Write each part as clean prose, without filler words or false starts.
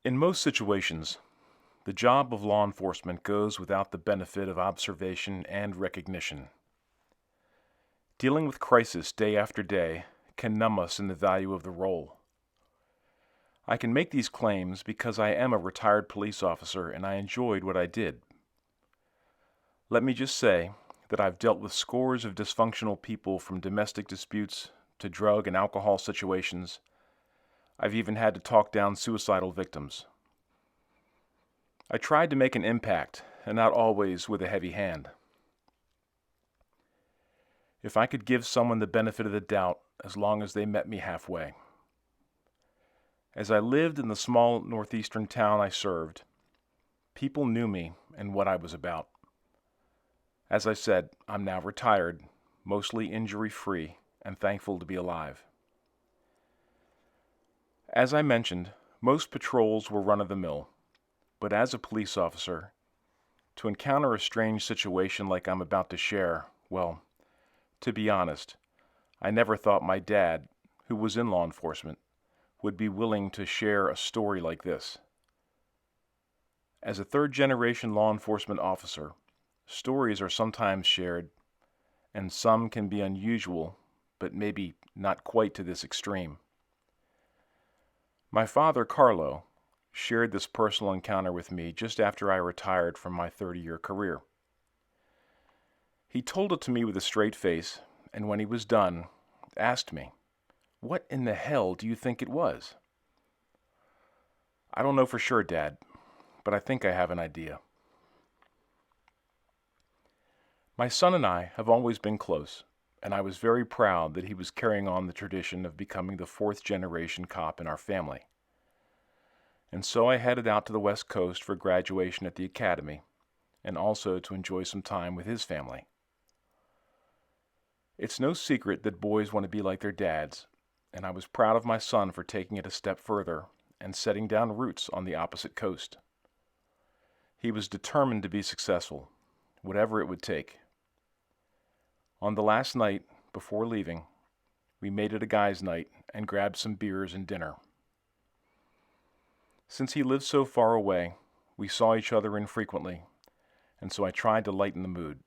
In most situations, the job of law enforcement goes without the benefit of observation and recognition. Dealing with crisis day after day can numb us in the value of the role. I can make these claims because I am a retired police officer and I enjoyed what I did. Let me just say that I've dealt with scores of dysfunctional people, from domestic disputes to drug and alcohol situations. I've even had to talk down suicidal victims. I tried to make an impact, and not always with a heavy hand. If I could give someone the benefit of the doubt, as long as they met me halfway. As I lived in the small northeastern town I served, people knew me and what I was about. As I said, I'm now retired, mostly injury-free, and thankful to be alive. As I mentioned, most patrols were run-of-the-mill, but as a police officer, to encounter a strange situation like I'm about to share, well, to be honest, I never thought my dad, who was in law enforcement, would be willing to share a story like this. As a third-generation law enforcement officer, stories are sometimes shared, and some can be unusual, but maybe not quite to this extreme. My father, Carlo, shared this personal encounter with me just after I retired from my 30-year career. He told it to me with a straight face, and when he was done, asked me, "What in the hell do you think it was?" "I don't know for sure, Dad, but I think I have an idea." My son and I have always been close, and I was very proud that he was carrying on the tradition of becoming the fourth-generation cop in our family. And so I headed out to the West Coast for graduation at the academy, and also to enjoy some time with his family. It's no secret that boys want to be like their dads, and I was proud of my son for taking it a step further and setting down roots on the opposite coast. He was determined to be successful, whatever it would take. On the last night, before leaving, we made it a guys' night and grabbed some beers and dinner. Since he lived so far away, we saw each other infrequently, and so I tried to lighten the mood.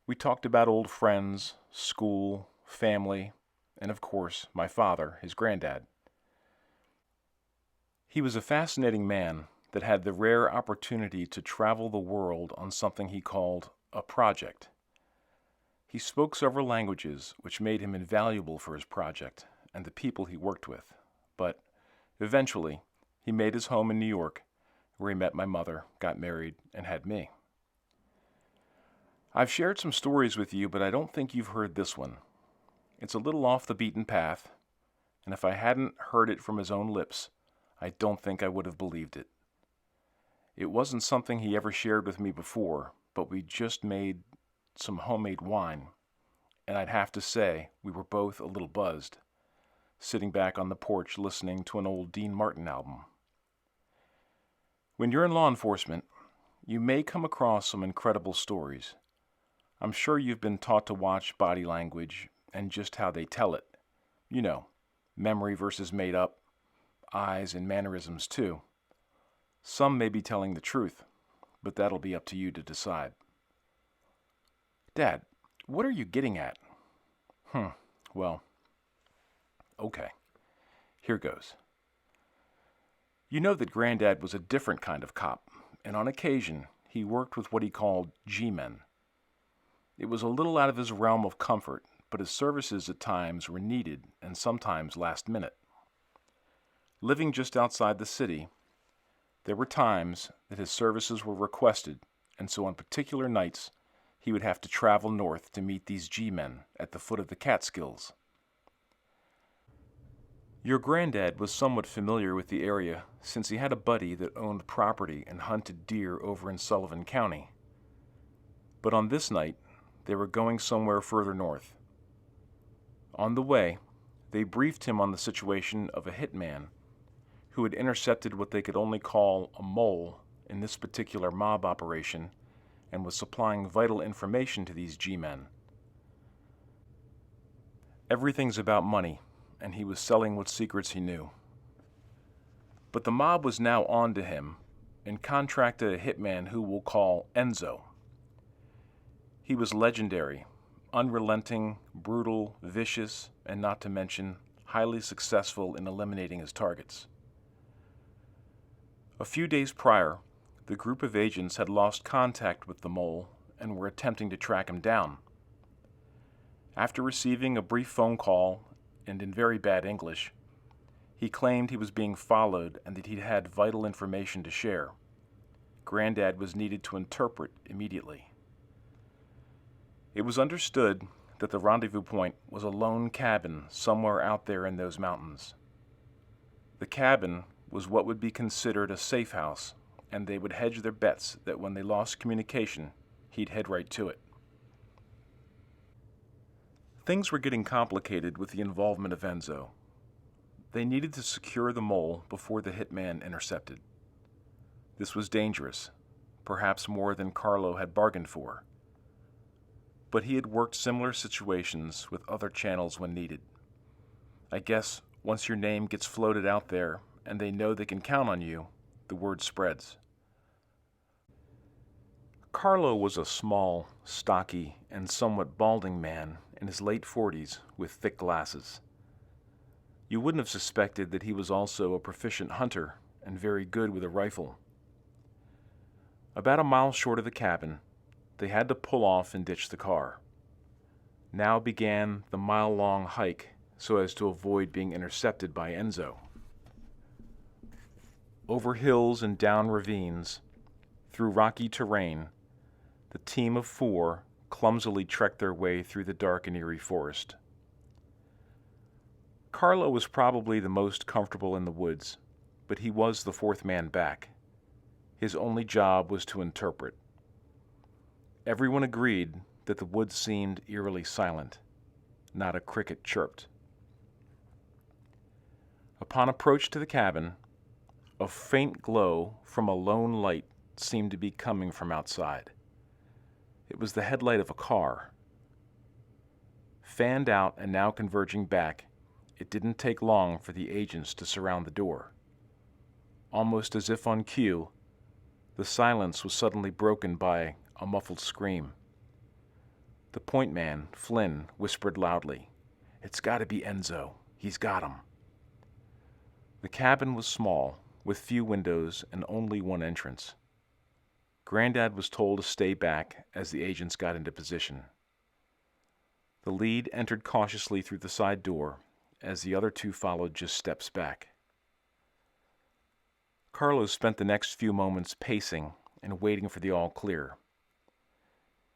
We talked about old friends, school, family, and of course, my father, his granddad. He was a fascinating man that had the rare opportunity to travel the world on something he called a project. He spoke several languages, which made him invaluable for his project and the people he worked with. But eventually, he made his home in New York, where he met my mother, got married, and had me. I've shared some stories with you, but I don't think you've heard this one. It's a little off the beaten path, and if I hadn't heard it from his own lips, I don't think I would have believed it. It wasn't something he ever shared with me before, but we just made some homemade wine, and I'd have to say we were both a little buzzed, sitting back on the porch listening to an old Dean Martin album. When you're in law enforcement, you may come across some incredible stories. I'm sure you've been taught to watch body language and just how they tell it. You know, memory versus made up, eyes and mannerisms too. Some may be telling the truth, but that'll be up to you to decide. Dad, what are you getting at? Well, okay. Here goes. You know that Granddad was a different kind of cop, and on occasion he worked with what he called G-men. It was a little out of his realm of comfort, but his services at times were needed and sometimes last minute. Living just outside the city, there were times that his services were requested, and so on particular nights he would have to travel north to meet these G-men at the foot of the Catskills. Your granddad was somewhat familiar with the area since he had a buddy that owned property and hunted deer over in Sullivan County. But on this night, they were going somewhere further north. On the way, they briefed him on the situation of a hitman who had intercepted what they could only call a mole in this particular mob operation and was supplying vital information to these G-men. Everything's about money, and he was selling what secrets he knew. But the mob was now on to him and contracted a hitman who we'll call Enzo. He was legendary, unrelenting, brutal, vicious, and not to mention highly successful in eliminating his targets. A few days prior, the group of agents had lost contact with the mole and were attempting to track him down. After receiving a brief phone call, and in very bad English, he claimed he was being followed and that he had vital information to share. Granddad was needed to interpret immediately. It was understood that the rendezvous point was a lone cabin somewhere out there in those mountains. The cabin was what would be considered a safe house, and they would hedge their bets that when they lost communication, he'd head right to it. Things were getting complicated with the involvement of Enzo. They needed to secure the mole before the hitman intercepted. This was dangerous, perhaps more than Carlo had bargained for. But he had worked similar situations with other channels when needed. I guess once your name gets floated out there and they know they can count on you, the word spreads. Carlo was a small, stocky, and somewhat balding man in his late 40s with thick glasses. You wouldn't have suspected that he was also a proficient hunter and very good with a rifle. About a mile short of the cabin, they had to pull off and ditch the car. Now began the mile-long hike so as to avoid being intercepted by Enzo. Over hills and down ravines, through rocky terrain, the team of 4 clumsily trekked their way through the dark and eerie forest. Carlo was probably the most comfortable in the woods, but he was the 4th man back. His only job was to interpret. Everyone agreed that the woods seemed eerily silent. Not a cricket chirped. Upon approach to the cabin, a faint glow from a lone light seemed to be coming from outside. It was the headlight of a car. Fanned out and now converging back, it didn't take long for the agents to surround the door. Almost as if on cue, the silence was suddenly broken by a muffled scream. The point man, Flynn, whispered loudly, "It's got to be Enzo. He's got him." The cabin was small, with few windows and only one entrance. Granddad was told to stay back as the agents got into position. The lead entered cautiously through the side door, as the other 2 followed just steps back. Carlo spent the next few moments pacing and waiting for the all clear.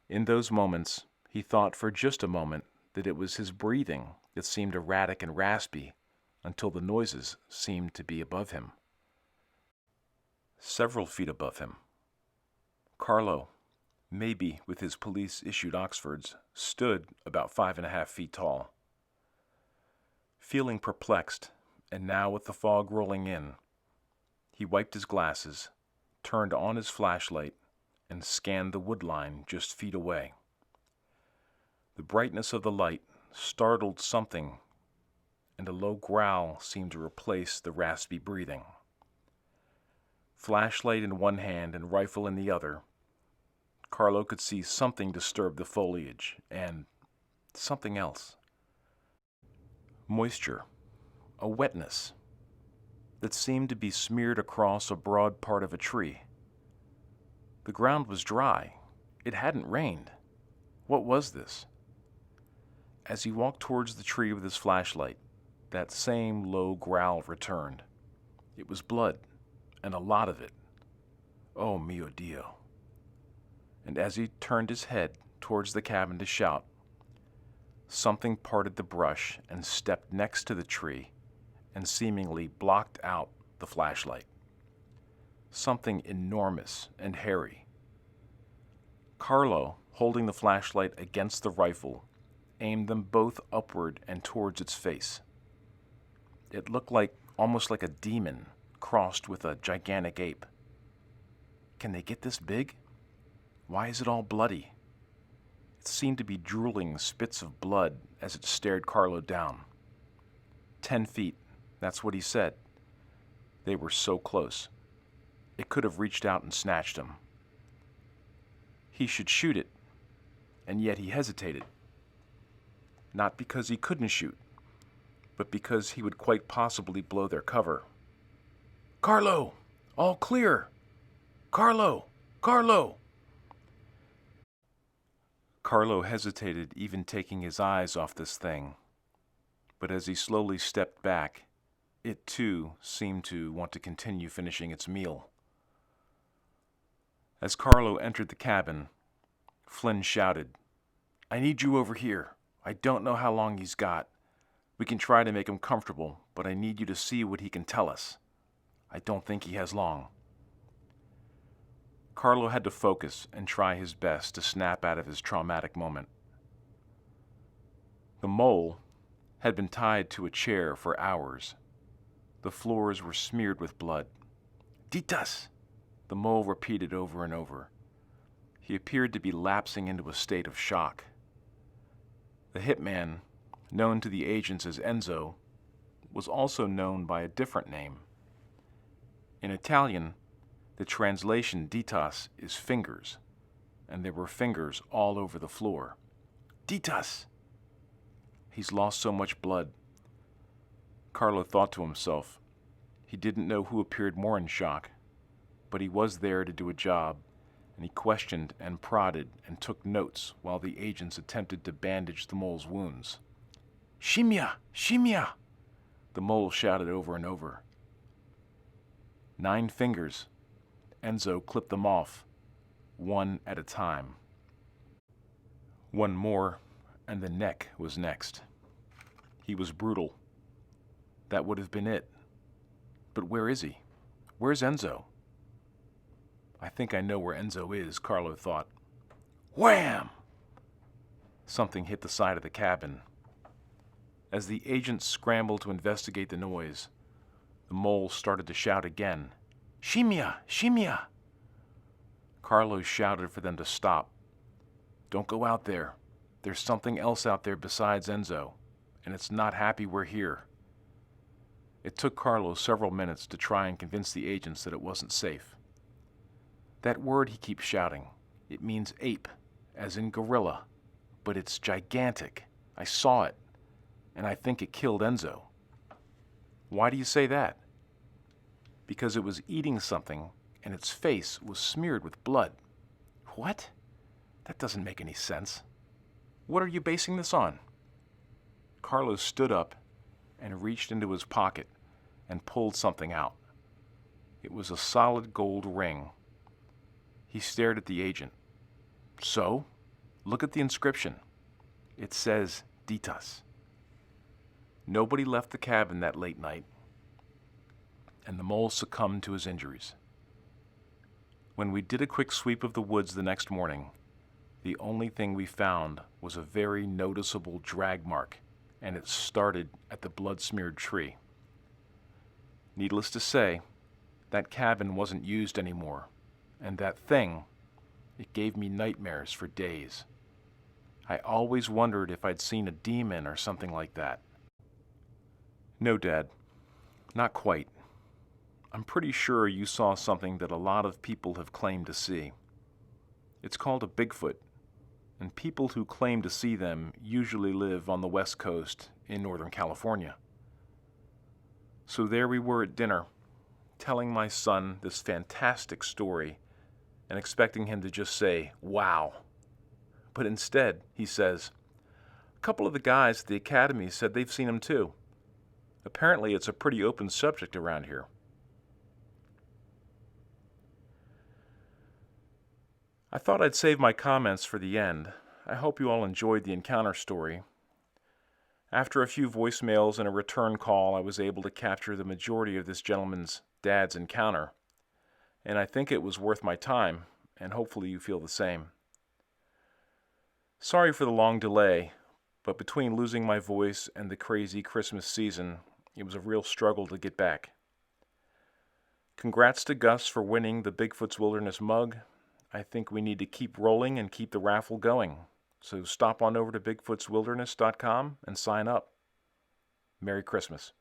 In those moments, he thought for just a moment that it was his breathing that seemed erratic and raspy until the noises seemed to be above him. Several feet above him. Carlo, maybe with his police-issued Oxfords, stood about 5.5 feet tall. Feeling perplexed, and now with the fog rolling in, he wiped his glasses, turned on his flashlight, and scanned the wood line just feet away. The brightness of the light startled something, and a low growl seemed to replace the raspy breathing. Flashlight in one hand and rifle in the other, Carlo could see something disturb the foliage, and something else. Moisture, a wetness that seemed to be smeared across a broad part of a tree. The ground was dry. It hadn't rained. What was this? As he walked towards the tree with his flashlight, that same low growl returned. It was blood, and a lot of it. Oh, mio Dio. And as he turned his head towards the cabin to shout, something parted the brush and stepped next to the tree and seemingly blocked out the flashlight. Something enormous and hairy. Carlo, holding the flashlight against the rifle, aimed them both upward and towards its face. It looked almost like a demon crossed with a gigantic ape. Can they get this big? Why is it all bloody? It seemed to be drooling spits of blood as it stared Carlo down. 10 feet, that's what he said. They were so close. It could have reached out and snatched him. He should shoot it, and yet he hesitated. Not because he couldn't shoot, but because he would quite possibly blow their cover. "Carlo! All clear! Carlo! Carlo!" Carlo hesitated, even taking his eyes off this thing. But as he slowly stepped back, it too seemed to want to continue finishing its meal. As Carlo entered the cabin, Flynn shouted, "I need you over here. I don't know how long he's got. We can try to make him comfortable, but I need you to see what he can tell us. I don't think he has long." Carlo had to focus and try his best to snap out of his traumatic moment. The mole had been tied to a chair for hours. The floors were smeared with blood. "Ditas!" the mole repeated over and over. He appeared to be lapsing into a state of shock. The hitman, known to the agents as Enzo, was also known by a different name. In Italian, the translation ditas is fingers, and there were fingers all over the floor. "Ditas! He's lost so much blood." Carlo thought to himself. He didn't know who appeared more in shock, but he was there to do a job, and he questioned and prodded and took notes while the agents attempted to bandage the mole's wounds. "Scimmia! Scimmia!" the mole shouted over and over. 9 fingers. Enzo clipped them off, one at a time. One more, and the neck was next. He was brutal. That would have been it. But where is he? Where's Enzo? I think I know where Enzo is, Carlo thought. Wham! Something hit the side of the cabin. As the agents scrambled to investigate the noise, the mole started to shout again. "Scimmia! Scimmia!" Carlo shouted for them to stop. "Don't go out there. There's something else out there besides Enzo, and it's not happy we're here." It took Carlo several minutes to try and convince the agents that it wasn't safe. That word he keeps shouting, it means ape, as in gorilla, but it's gigantic. I saw it, and I think it killed Enzo. Why do you say that? Because it was eating something, and its face was smeared with blood. What? That doesn't make any sense. What are you basing this on? Carlo stood up and reached into his pocket and pulled something out. It was a solid gold ring. He stared at the agent. "So, look at the inscription. It says Ditas." Nobody left the cabin that late night, and the mole succumbed to his injuries. When we did a quick sweep of the woods the next morning, the only thing we found was a very noticeable drag mark, and it started at the blood-smeared tree. Needless to say, that cabin wasn't used anymore, and that thing, it gave me nightmares for days. I always wondered if I'd seen a demon or something like that. No, Dad, not quite. I'm pretty sure you saw something that a lot of people have claimed to see. It's called a Bigfoot, and people who claim to see them usually live on the West Coast in Northern California. So there we were at dinner, telling my son this fantastic story and expecting him to just say, "Wow." But instead, he says, "A couple of the guys at the academy said they've seen him too. Apparently it's a pretty open subject around here." I thought I'd save my comments for the end. I hope you all enjoyed the encounter story. After a few voicemails and a return call, I was able to capture the majority of this gentleman's dad's encounter, and I think it was worth my time, and hopefully you feel the same. Sorry for the long delay, but between losing my voice and the crazy Christmas season, it was a real struggle to get back. Congrats to Gus for winning the Bigfoot's Wilderness mug. I think we need to keep rolling and keep the raffle going. So stop on over to bigfootswilderness.com and sign up. Merry Christmas.